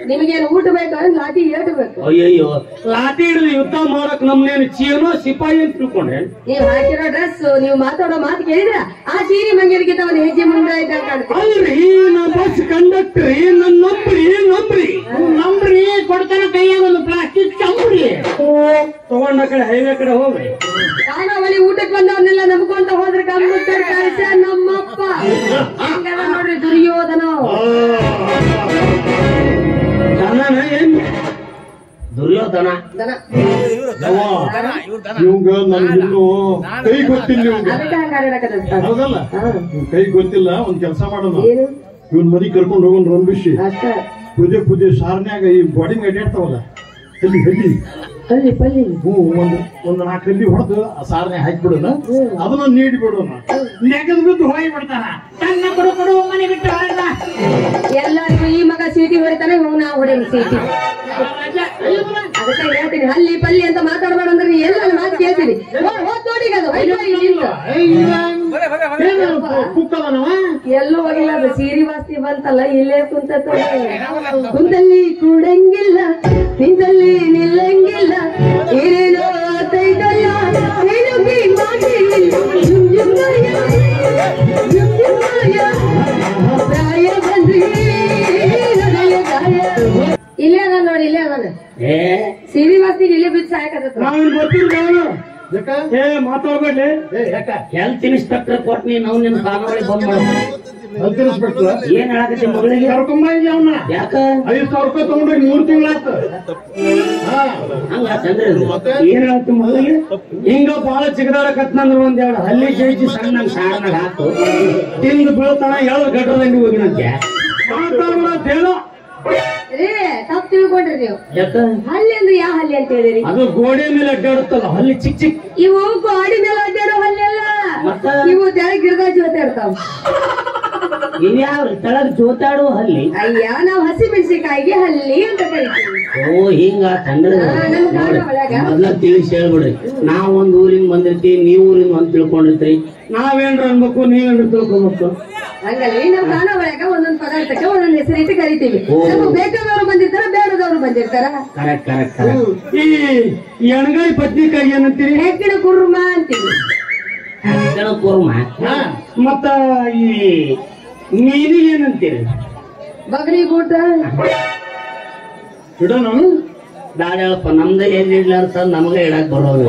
ನಿಮಗೇನು ಊಟ ಬೇಕು ಲಾಠಿ ಏಟು ಬೇಕು ಅಯ್ಯಯ್ಯೋ ಲಾಠಿ ಹಿಡಿದು ಯುದ್ಧ ಮಾಡಕ್ ನಮ್ನೇನು ಚೀನೋ ಸಿಪಾಯಿ ಅಂತ ತಿಳ್ಕೊಂಡ್ರೆ ನೀವ್ ಹಾಕಿರೋ ಡ್ರೆಸ್ ನೀವು ಮಾತಾಡೋ ಮಾತು ಕೇಳಿದ್ರ ಆ ಸೀರೆ ಮಂಗೇರಿಗಿಂತ ಒಂದು ಹೆಜ್ಜೆ ಮುಂದೆ ಇದ್ದಾಗ ಕಾಣ್ತೀವಿ ಅಲ್ರಿ ನಾ ಬಸ್ ಕಂಡಕ್ಟರ್ ನನ್ ನಂಬ್ರಿ ಕೊಡ್ತಾನ ಕೈಯಾಗ ಒಂದು ಪ್ಲಾಸ್ಟಿಕ್ ಚಂಬ್ರಿ ತಗೊಂಡ ಕಡೆ ಹೈವೇ ಕಡೆ ಹೋಗ್ರಿ ಖಾನಾವಳಿ ಊಟಕ್ಕೆ ಬಂದವನ್ನೆಲ್ಲ ನಂಬ್ಕೊಂತ ಹೋದ್ರೆ ಕಾಣಿಸ ನಮ್ಮಪ್ಪ ಹಂಗದ ನೋಡ್ರಿ ದುರ್ಯೋಧನ ದುರ್ಯೋಧನ ಇವಂಗ ನನ್ಗಿನ್ನು ಕೈ ಗೊತ್ತಿಲ್ಲ ಇವಂಗ ಅದಕ್ಕೆ ಹಂಗ ಆಡಕತ್ತ ಹೌದಲ್ಲ ಕೈ ಗೊತ್ತಿಲ್ಲ ಒಂದ್ ಕೆಲಸ ಮಾಡೋಣ ಏನು ಇವನ್ ಮದಿ ಕರ್ಕೊಂಡು ಹೋಗೋಣ ರಂಬಿಸಿ ಅಷ್ಟ ಪೂಜೆ ಸಾರನ್ಯಾಗ ಈ ಬಾಡಿ ಅಡ್ಯಾಡ್ತಾವಲ್ಲ ಪಲ್ಲಿ ಪಲ್ಲಿ ಒಂದು 4 ಕಲ್ಲಿ ಹೊಡೆದು ಆ ಸಾರನೆ ಹಾಕಿಬಿಡೋಣ ಅದನ್ನ ನೀಡಿ ಬಿಡೋಣ ನೆಗದ್ ಬಿದ್ದು ಹೋಗಿ ಬಿಡ್ತಾರ ತನ್ನ ಕೊಡು ಮನೆ ಬಿಟ್ಟು ಎಲ್ಲರಿಗೂ ಈ ಮಗ ಸೀಟಿ ಹೊಡಿತಾನೆ ಇವ್ ನಾ ಹೊಡೆಯಲ್ಲ ಸೀಟಿ ಅದಕ್ಕೆ ಹೇಳ್ತೀನಿ ಹಲ್ಲಿ ಪಲ್ಲಿ ಅಂತ ಮಾತಾಡ್ಬೇಡ ಅಂದ್ರೆ ಎಲ್ಲ ಮಾತು ಕೇಳ್ತೀನಿ ಹೋದ್ ನೋಡಿ ಕುಕ್ಕದನವ ಎಲ್ಲೂ ಹೋಗಿಲ್ಲ ಅದು ಸೀರಿ ವಾಸ್ತಿ ಬಂತಲ್ಲ ಇಲ್ಲೇ ಕುಂತಲ್ಲಿ ಕೂಡಂಗಿಲ್ಲ ನಿಂತಲ್ಲಿ ನಿಲ್ಲಂಗಿಲ್ಲ ಏನೇನೋ ತೈದಲ್ಲ ಇಲ್ಲೇ ಅದ ನೋಡಿ ಇಲ್ಲೇ ಅದ ಸೀರಿ ವಾಸ್ತಿಗೆ ಇಲ್ಲೇ ಬಿದ್ದು ಸಾಯಕತ್ತ ಮಾತಾಡ್ಬೇಡ್ರಿ ಹೆಲ್ತ್ ಇನ್ಸ್ಪೆಕ್ಟರ್ ಕೊಟ್ನಿ ನಾವು ನಿನ್ನ ಕಾನೂಳಿ ಬಂದ್ ಮಾಡ ಏನ್ ಹೇಳಕತ್ತಿ ಮಗಳಿಗೆ ಕರ್ಕೊಂಬಂದಿ ಅವನ್ನ ಯಾಕ 5,000 ರೂಪಾಯಿ ತಗೊಂಡ್ರಿ 3 ತಿಂಗಳಾಯ್ತು ಹಂಗ ಚಂದ್ರ ಏನ್ ಹೇಳ್ತಿ ಮಗಳಿಗೆ ಹಿಂಗ ಬಾಳ ಚಿಗದಾಡಕತ್ನಂದ್ರ ಒಂದೆರಡು ಹಲ್ಲಿ ಜಯಿಸಿ ಸಣ್ಣ ಸಾರನಾಗ ಹಾಕು ತಿಂದು ಬೀಳ್ತಾನ ಎರಡು ಗಡ್ರದಂಡಿ ಹೋಗಿನಂತೆ ಮಾತಾಡ್ಬಾರ್ದು ಹೇಳೋ ರೀ ತಪ್ಪು ತಿಳ್ಕೊಂಡ್ರಿ ನೀವು ಯಾಕ ಹಲ್ಲಿ ಅಂದ್ರೆ ಯಾವ ಹಲ್ಲಿ ಅಂತ ಹೇಳಿರಿ ಅದು ಗೋಡೆ ಮೇಲೆ ಅಡ್ಡಾಡುತ್ತಲ್ಲ ಹಲ್ಲಿ ಚಿಕ್ಕ ಚಿಕ್ಕ ಇವು ಗೋಡಿ ಮೇಲೆ ಅಡ್ಡಾಡೋ ಹಲ್ಲಿ ಅಲ್ಲ ಮತ್ತ ಇವು ತೆಳಗ್ ಗಿಡದ ಜೊತೆ ಇರ್ತಾವ ಇವ್ಯಾವ ತೆಳಗ್ ಜೋತಾಡುವ ಹಲ್ಲಿ ಅಯ್ಯ ನಾವ್ ಹಸಿ ಮೆಣಸಿನಕಾಯಿಗೆ ಹಲ್ಲಿ ಅಂತ ಕರಿತೀವಿ ಓ ಹಿಂಗ ತಂದ್ರ ಮೊದ್ಲ ತಿಳಿಸಿ ಹೇಳ್ಬಿಡ್ರಿ ನಾವ್ ಒಂದ್ ಊರಿಂದ ಬಂದಿರ್ತೀವಿ ನೀವ್ ಊರಿಂದ ಒಂದ್ ತಿಳ್ಕೊಂಡಿರ್ತೀರಿ ನಾವೇನ್ರ ಅನ್ಬೇಕು ನೀವೇನ್ರ ತಿಳ್ಕೊಬೇಕು ಹಂಗಲ್ಲಿ ನಾವ್ ಖಾನ ಒಳಗ ಒಂದೊಂದ್ ಪದಾರ್ಥಕ್ಕೆ ಒಂದೊಂದ್ ಹೆಸರಿಟ್ಟು ಕರಿತೀವಿ ನಮ್ಗೆ ಬೇಕಾದವ್ರು ಬಂದಿರ್ತಾರ ಬೇಡದವ್ರು ಬಂದಿರ್ತಾರ ಕರೆಕ್ಟ್ ಕರೆಕ್ಟ್ ಕರೆಕ್ಟ್ ಈ ಎಣಗಾಯಿ ಬದ್ನಿಕಾಯಿ ಏನಂತೀರಿ ಹೆಗ್ಗಿನ ಕುರ್ಮ ಅಂತೀವಿ ಹೆಗ್ಗಣ ಕೂರ್ಮ ಮತ್ತ ಈ ಮೀನಿಗೆ ಏನಂತೀರಿ ಬಗರಿ ಗೂಟ ಇಡೋಣ ಬ್ಯಾಡ ಹೇಳಪ್ಪ ನಮ್ದೇ ಎಲ್ಲಿ ಇಡ್ಲ ಅಂತ ನಮಗ ಇಡಕ್ ಬರೋದು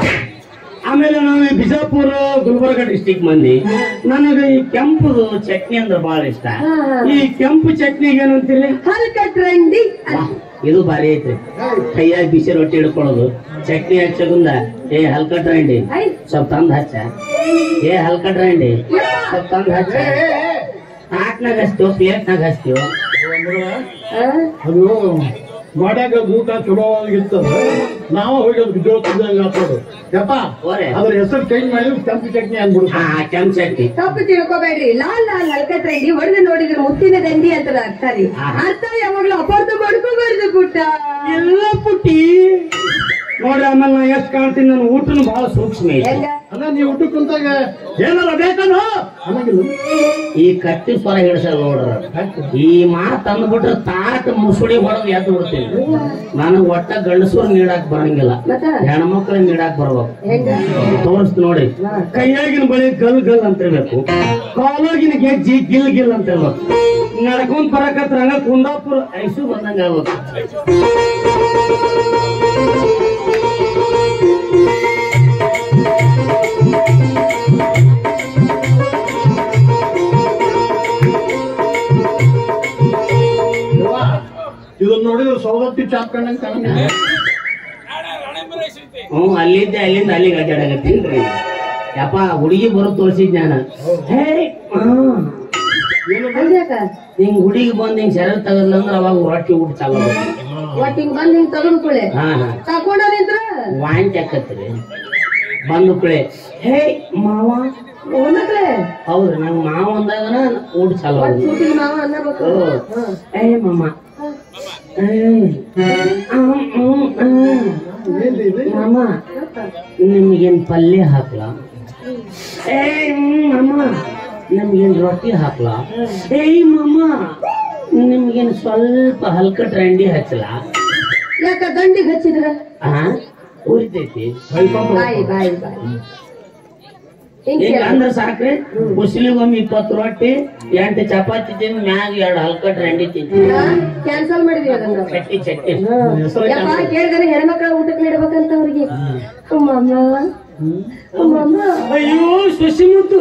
ಆಮೇಲೆ ನಾವು ಈ ಬಿಜಾಪುರ ಗುಲ್ಬರ್ಗ ಡಿಸ್ಟಿಕ್ ಮಂದಿ ನನಗೆ ಈ ಕೆಂಪು ಚಟ್ನಿ ಅಂದ್ರೆ ಬಹಳ ಇಷ್ಟ ಈ ಕೆಂಪು ಚಟ್ನಿಗೆ ಏನಂತೀರಿ ಹಲ್ಕಟ್ರಂಡಿ ಇದು ಭಾರಿ ಐತ್ರಿ ಕೈಯಾಗ ಬಿಸಿ ರೊಟ್ಟಿ ಹಿಡ್ಕೊಳ್ಳೋದು ಚಟ್ನಿ ಹಚ್ಚೋದಿಂದ ಏ ಹಲ್ಕಟ್ರಂಡಿ ಸ್ವಲ್ಪ ತಂದ್ ಹಚ್ಚ ಏ ಹಲ್ಕಟ್ರಂಡಿ ಸ್ವಲ್ಪ ತಂದ್ ಹಚ್ಚ ತಾಟ್ನಾಗ ಹಚ್ತೀವ ಪ್ಲೇಟ್ನಾಗ ಹಚ್ತೀವ ಅದು ಮಾಡ್ಯಾಗ ಊಟ ಚಲೋ ಆಗಿರ್ತದ ನಾವು ಹೋಗಿ ಅದಕ್ಕೆ ಜೋತಿದ್ದಂಗ ಹಾಕೋದು ಯಪ್ಪ ಅದ್ರ ಹೆಸರು ಚೇಂಜ್ ಮಾಡಿ ಕೆಂಪು ಚಟ್ನಿ ಅಂದ್ಬಿಡು ಕೆಂಪು ಚಟ್ನಿ ತಪ್ಪು ತಿಳ್ಕೊಬೇಡ್ರಿ ಲಾಲ್ ಲಾಲ್ ಹಲ್ಕಟ್ರಂಡಿ ಹೊಡೆದು ನೋಡಿದ್ರೆ ಮುತ್ತಿನ ದಂಡಿ ಅಂತ ಅರ್ಥ ರೀ ಅರ್ಥ ಯಾವಾಗ್ಲೂ ಅಪಾರ್ಥ ಮಾಡ್ಕೋಬಾರ್ದು ಪುಟ್ಟ ಎಲ್ಲ ಪುಟ್ಟಿ ನೋಡ್ರಿ ಆಮೇಲೆ ನಾ ಎಷ್ಟು ಕಾಣ್ತೀನಿ ನನ್ನ ಊಟನು ಬಹಳ ಸೂಕ್ಷ್ಮ ಐತಿ ಅಲ್ಲ ನೀವು ಊಟಕ್ಕೆ ಕುಂತಾಗ ಏನಾರ ಬೇಕನೋ ಅನ್ನಂಗಿಲ್ಲ ಈ ಕಟ್ಟಿ ಸ್ವರ ಹಿಡಿಸಲ್ಲ ನೋಡ್ರ ಈ ಮಾತು ಅಂದ್ಬಿಟ್ರೆ ತಾಟ್ ಮುಸುಡಿ ಹೊಡೆದು ಎದ್ದು ಬಿಡ್ತೀನಿ ನನಗ್ ಒಟ್ಟ ಗಂಡಸೂರ್ ನೀಡಾಕ್ ಬರಂಗಿಲ್ಲ ಹೆಣ್ಮಕ್ಳಿಗೆ ನೀಡಾಕ್ ಬರ್ಬೇಕು ತೋರಿಸ್ತು ನೋಡಿ ಕೈಯಾಗಿನ ಬಳಿ ಗಲ್ ಗಲ್ ಅಂತ ಇರ್ಬೇಕು ಕಾಲಾಗಿನ ಗೆಜ್ಜಿ ಗಿಲ್ ಗಿಲ್ ಅಂತ ಇರ್ಬೇಕು ನಡ್ಕೊಂಡ್ ಬರಕತ್ರ ಹಂಗ ಕುಂದಾಪುರ ಐಸು ಬಂದಂಗ ಆಗ್ಬೇಕು ಇದನ್ನ ನೋಡಿದ್ರೆ ಸೌದತ್ತಿ ಚಾಪ್ಕೊಂಡಂಗ್ ಕಾಣಂಗಿಲ್ಲ ಅಲ್ಲಿಂದ ಅಲ್ಲಿಗೆ ಅಡ್ಡಾಡಕತ್ತೀನ್ರಿ ಯಪ್ಪ ಹುಡುಗಿ ಬರೋ ತೋರಿಸಿದ್ ನಾನು ಹಿಂಗ್ ಹುಡುಗಿ ಬಂದ್ ಹಿಂಗ್ ಸೆರೆ ತಗದ್ಲಂದ್ರ ಅವಾಗ ರೊಟ್ಟಿ ಊಟ ಚಾಲು ಒಟ್ಟಿಗೆ ಬಂದ್ ಹಿಂಗ್ ತಗೊಂಡ್ ಕುಳೆ ತಕೊಂಡ ನಿಂತ್ರ ವಾಂತಿ ಆಕತ್ರಿ ಬಂದು ಕುಳೆ ಹೇ ಮಾವ ಹೌದ್ರಿ ನಂಗ್ ಮಾವ ಅಂದಾಗನ ಊಟ ಚಾಲು ಸೂಟಿಗೆ ಮಾವ ಅನ್ನಬೇಕು ಏ ಮಾಮ ಮಾಮ ನಿಮ್ಗೇನ್ ಪಲ್ಯ ಹಾಕ್ಲಾ? ಮಾಮ ನಿಮ್ಗೇನ್ ರೊಟ್ಟಿ ಹಾಕ್ಲಾ? ಮಾಮ ನಿಮ್ಗೇನ್ ಸ್ವಲ್ಪ ಹಲ್ಕ ಟ್ರೆಂಡಿ ಹಚ್ಚಲಾ? ಯಾಕ ದಂಡಿಗೆ ಹಚ್ಚಿದ್ರ ಉರಿತೈತಿ ಬಾಯಿ ಬಾಯಿ ಬಾಯಿ ಈಗ ಅಂದ್ರ ಸಾಕ್ರಿ. ಮುಸ್ಲಿಗೊಮ್ಮೆ 20 ರೊಟ್ಟಿ 8 ಚಪಾತಿ ತಿಂದ್ ಮ್ಯಾಗ 2 ಹಲ್ಕ ಟ್ರೆಂಡಿ ತಿಂತೀನಿ. ಕ್ಯಾನ್ಸಲ್ ಮಾಡಿದ್ವಿ ಅದನ್ನ. ಚಟ್ನಿ ಚಟ್ನಿ ಯಪ್ಪ ಕೇಳಿದ್ರೆ ಹೆಣ್ಮಕ್ಳ ಊಟಕ್ಕೆ ನೀಡ್ಬೇಕಂತ ಅವ್ರಿಗೆ. ಅಯ್ಯೋ ಸುಶಿ ಮುಟ್ಟು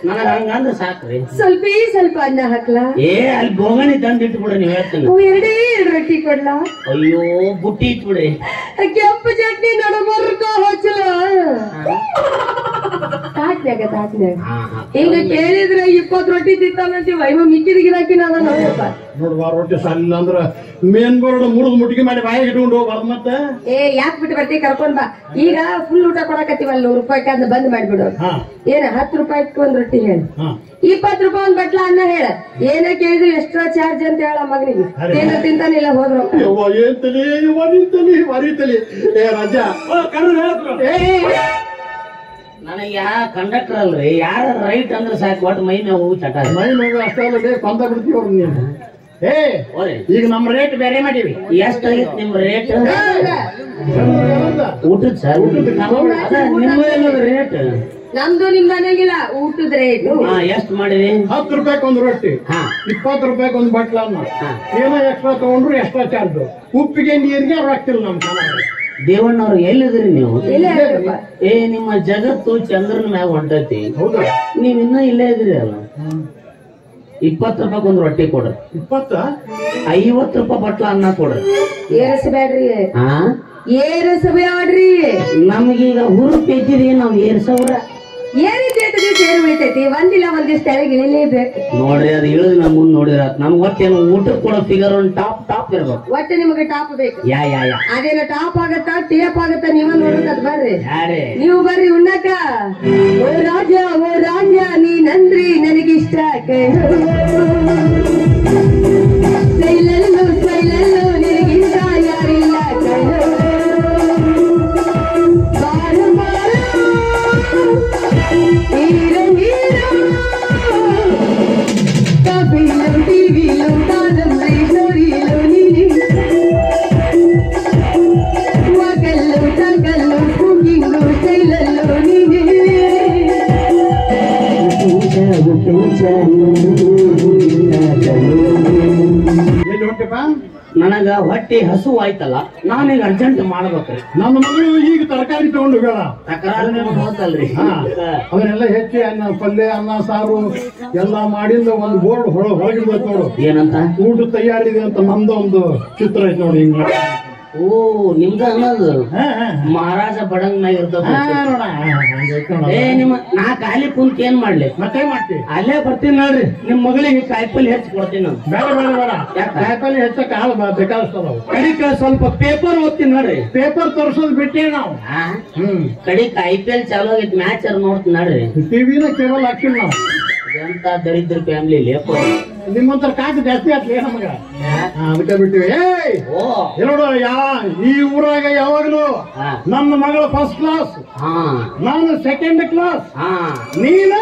ನನಗ ಹಂಗಂದ್ರ ಸಾಕ್ರಿ. ಸ್ವಲ್ಪ ಅನ್ನ ಹಾಕ್ಲಾ? ಅಲ್ಲಿ ಬೋಗಣಿ ತಂದ್ ಇಟ್ಬಿಡ್ರಿ ನೀವ್ ಹೇಳ್ತೀನಿ. ಎರಡೇ 2 ರೊಟ್ಟಿ ಕೊಡ್ಲಾ? ಅಯ್ಯೋ ಬುಟ್ಟಿ ಇಟ್ಬಿಡ್ರಿ. ಕೆಂಪು ಚಟ್ನಿ ನಡಬರ್ಕ ಹಚ್ಚಲ ತಾಟ್ನ್ಯಾಗ ಈಗ ಕೇಳಿದ್ರೆ 20 ರೊಟ್ಟಿ ತಿಂತಾನಂತೀವ ಇವ ಮಿಕ್ಕಿದ ಗಿರಾಕಿ ನಾನು ನೋಡಪ್ಪ. ನೋಡುವ ರೊಟ್ಟಿ ಸಾಲಿಲ್ಲ ಅಂದ್ರ ಮೇನ್ ಬೋರ್ಡ್ ಮುರಿದ್ ಮುಟ್ಟಿಗೆ ಮಾಡಿ ಬಾಯಿಗೆ ಇಟ್ಕೊಂಡು ಹೋಗ್ಬಾರ್ದು. ಮತ್ತೆ ಯಾಕೆ ಬಿಟ್ಟು ಬರ್ತೀವಿ ಕರ್ಕೊಂಡ್ ಬಾ. ಈಗ ಫುಲ್ ಊಟ ಕೊಡಕತ್ತೀವಲ್ಲ 100 ರೂಪಾಯಿ ಅದ್ ಬಂದ್ ಮಾಡ್ಬಿಡು. ಏನ 10 ರೂಪಾಯಿ ಒಂದ್ ರೊಟ್ಟಿ ಹೇಳ, 20 ರೂಪಾಯಿ ಒಂದ್ ಬಟ್ಲ ಅನ್ನ ಹೇಳ. ಏನ ಕೇಳಿದ್ರು ಎಕ್ಸ್ಟ್ರಾ ಚಾರ್ಜ್ ಅಂತ ಹೇಳ ಮಗನಿಗೆ. ಏನ ತಿಂತಾನಿಲ್ಲ ಹೋದ್ರು ಏನ್ ತಲಿ ಮರಿತಲಿ ರಾಜಾ ನನಗೆ ಕಂಡಕ್ಟರ್ ಅಲ್ರಿ ಯಾರ ರೈಟ್ ಅಂದ್ರೆ ಸಾಕು ಒಟ್ಟು ಮೈ ಮೇಲೆ ಹೋಗಿ ಚಟ ಮೈ ಮಗ ಅಷ್ಟೇ ಕೊಂದ ಬಿಡ್ತೀವಿ ನೀನು. ಈಗ ನಮ್ಮ ರೇಟ್ ಬೇರೆ ಮಾಡೀವಿ. ಎಷ್ಟಾಗಿತ್ತು ನಿಮ್ ರೇಟ್ ಊಟದ ಸರ್? ನಿಮ್ಮ ರೇಟ್ ನಮ್ದು ನಿಮ್ ಮನೆಗಿಲ್ಲ ಊಟದ ರೇಟ್. ಎಷ್ಟ್ ಮಾಡಿರಿ? 10 ರೂಪಾಯಿ ಒಂದ್ ರೊಟ್ಟಿ, 20 ರೂಪಾಯಿ ಒಂದ್ ಬಟ್ಲ ಅನ್ನ. ಏನೋ ಎಕ್ಸ್ಟ್ರಾ ತಗೊಂಡ್ರು ಎಕ್ಸ್ಟ್ರಾ ಚಾರ್ಜ್. ಉಪ್ಪಿಗೆ ನೀರಿಗೆ ಅವ್ರು ಹಾಕ್ತಿಲ್ಲ ನಮ್ ಚೆನ್ನಾಗಿ. ದೇವಣ್ಣವ್ರು ಎಲ್ಲಿದ್ರಿ ನೀವು? ನಿಮ್ಮ ಜಗತ್ತು ಚಂದ್ರನ ಮ್ಯಾಗ ಹೊಂಟೈತಿ. ಹೌದಾ? ನೀವ್ ಇನ್ನ ಇಲ್ಲೇ ಇದ್ರಿ ಅಲ್ಲ. 20 ರೂಪಾಯಿ ಒಂದ್ ರೊಟ್ಟಿ ಕೊಡ್ರಿ. 50 ರೂಪಾಯಿ ಬಟ್ಲ ಅನ್ನ ಕೊಡ್ರಿ. ಏರಿಸಬೇಡ್ರಿ ಏರಿಸಬೇಡ್ರಿ. ನಮ್ಗೀಗ ಹುರುಪ್ ಎದ್ದಿರಿ ನಾವ್ ಏರ್ಸವ್ರ ಏನಿರ್ತೈತಿ ಸೇರು ಉಳಿತೈತಿ. ಒಂದಿಲ್ಲ ಒಂದಿವ್ಸ ತೆಳಗ್ ಇಳಿಲೇಬೇಕು ನೋಡ್ರಿ. ಅದು ಇಳಿದ್ ನಮ್ ಮುಂದ್ ನೋಡಿರ ನಮ್ಗೆ ಒಟ್ಟೇನು ಊಟಕ್ಕೆ ಕೊಡೋ ಫಿಗರ್ ಒಂದು ಟಾಪ್ ಇರ್ಬೇಕು. ಒಟ್ಟು ನಿಮಗೆ ಟಾಪ್ ಬೇಕು. ಯಾ ಅದೇನ ಟಾಪ್ ಆಗತ್ತ ಟೇಪ್ ಆಗತ್ತ ನೀವ ನೋಡಕ್ ಬರ್ರಿ. ಯಾರೇ ನೀವು ಬರ್ರಿ ಉಣ್ಣಕ. ಓ ರಾಜ ನೀನಂದ್ರಿ ನನಗಿಷ್ಟ. ಸೈಲಲ್ಲು ನಿನಗಿಷ್ಟ ಯಾರಿಲ್ಲ. ನನಗ ಹೊಟ್ಟೆ ಹಸು ಆಯ್ತಲ್ಲ, ನಾನೀಗ ಅರ್ಜೆಂಟ್ ಮಾಡ್ಬೇಕ್ರಿ. ನಮ್ಮ ಮಗಳು ಈಗ ತರಕಾರಿ ತಗೊಂಡು ಬೇಡ ತಕರಾರು ಹೋದಲ್ರಿ. ಅವನ್ನೆಲ್ಲ ಹೆಚ್ಚಿ ಅನ್ನ ಪಲ್ಯ ಅನ್ನ ಸಾರು ಎಲ್ಲಾ ಮಾಡಿಂದ ಒಂದು ಬೋರ್ಡ್ ಹೊರಗಿಡ್ಬೇಕು ನೋಡು. ಏನಂತ? ಊಟ ತಯಾರಿದೆ ಅಂತ ನಮ್ದು ಒಂದು ಚಿತ್ರ ಐತೆ ನೋಡಿ. ಹಿಂಗ ಓ ನಿಮ್ದ ಅನ್ನೋದು ಮಹಾರಾಜ ಬಡಂಗ್ನಾಗ ಇರ್ತದ. ನಿಮ್ಮ ನಾ ಖಾಲಿ ಕುಂತ ಏನ್ ಮಾಡ್ಲಿ? ಮತ್ತೆ ಮಾಡ್ತೀವಿ ಅಲ್ಲೇ ಬರ್ತೀನಿ ನೋಡ್ರಿ. ನಿಮ್ ಮಗಳಿಗೆ ಕಾಯಿಪಲ್ಲೆ ಹೆಚ್ಚಿ ಕೊಡ್ತೀನಿ ನಾನು. ಬೇಡ ಕಾಯಿಪಲ್ಲೆ ಹೆಚ್ಚಕ್ಕೆ ಹಾಲು ಬೇಕಾದಷ್ಟದ. ಕಡಿಕ ಸ್ವಲ್ಪ ಪೇಪರ್ ಓದ್ತೀನಿ ನೋಡ್ರಿ. ಪೇಪರ್ ತೋರ್ಸೋದ್ ಬಿಟ್ಟೇ ನಾವು. ಕಡಿಕ IPL ಚಾಲೂ ಆಗೈತಿ, ಮ್ಯಾಚ್ ನೋಡ್ತೀನಿ ನೋಡ್ರಿ. ಟಿವಿನ ಕೇಬಲ್ ಹಾಕಿಲ್ಲ ನಾವು. ಎಂತ ದರಿದ್ರ ಫ್ಯಾಮಿಲಿ ಲೇಪ. ನಿಮ್ಮಂತರ ಕಾಸು ಜಾಸ್ತಿ ಆಗ್ಲಿ ನಮಗ, ಅದಕ್ಕೆ ಬಿಟ್ಟಿವಿ. ನೋಡು ಈ ಊರಾಗ ಯಾವಾಗ್ಲೂ ನನ್ನ ಮಗಳು ಫಸ್ಟ್ ಕ್ಲಾಸ್, ನಾನು ಸೆಕೆಂಡ್ ಕ್ಲಾಸ್, ನೀನು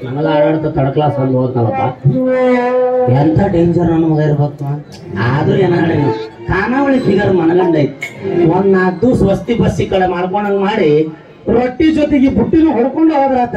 ನನಗ ಆಡಾಡ್ತ ಥರ್ಡ್ ಕ್ಲಾಸ್ ಅಲ್ಲಿ ಹೋದ್ನಲ್ಲಪ್ಪ. ಎಂತ ಡೇಂಜರ್ ನನ್ನ ಮಗ ಇರ್ಬೇಕು. ಆದ್ರೂ ಏನಾದ್ರೆ ಖಾನಾವಳಿ ಫಿಗರ್ ಮನಗಂಡ ಐತಿ. ಒಂದ್ 4 ದಿವ್ಸ ವಸ್ತಿ ಬಸ್ಸಿ ಕಡೆ ಮಾಡ್ಕೊಂಡಂಗ್ ಮಾಡಿ ರೊಟ್ಟಿ ಜೊತೆಗೆ ಬುಟ್ಟಿನ ಹೊಡ್ಕೊಂಡು ಹೋದ್ರಾತ.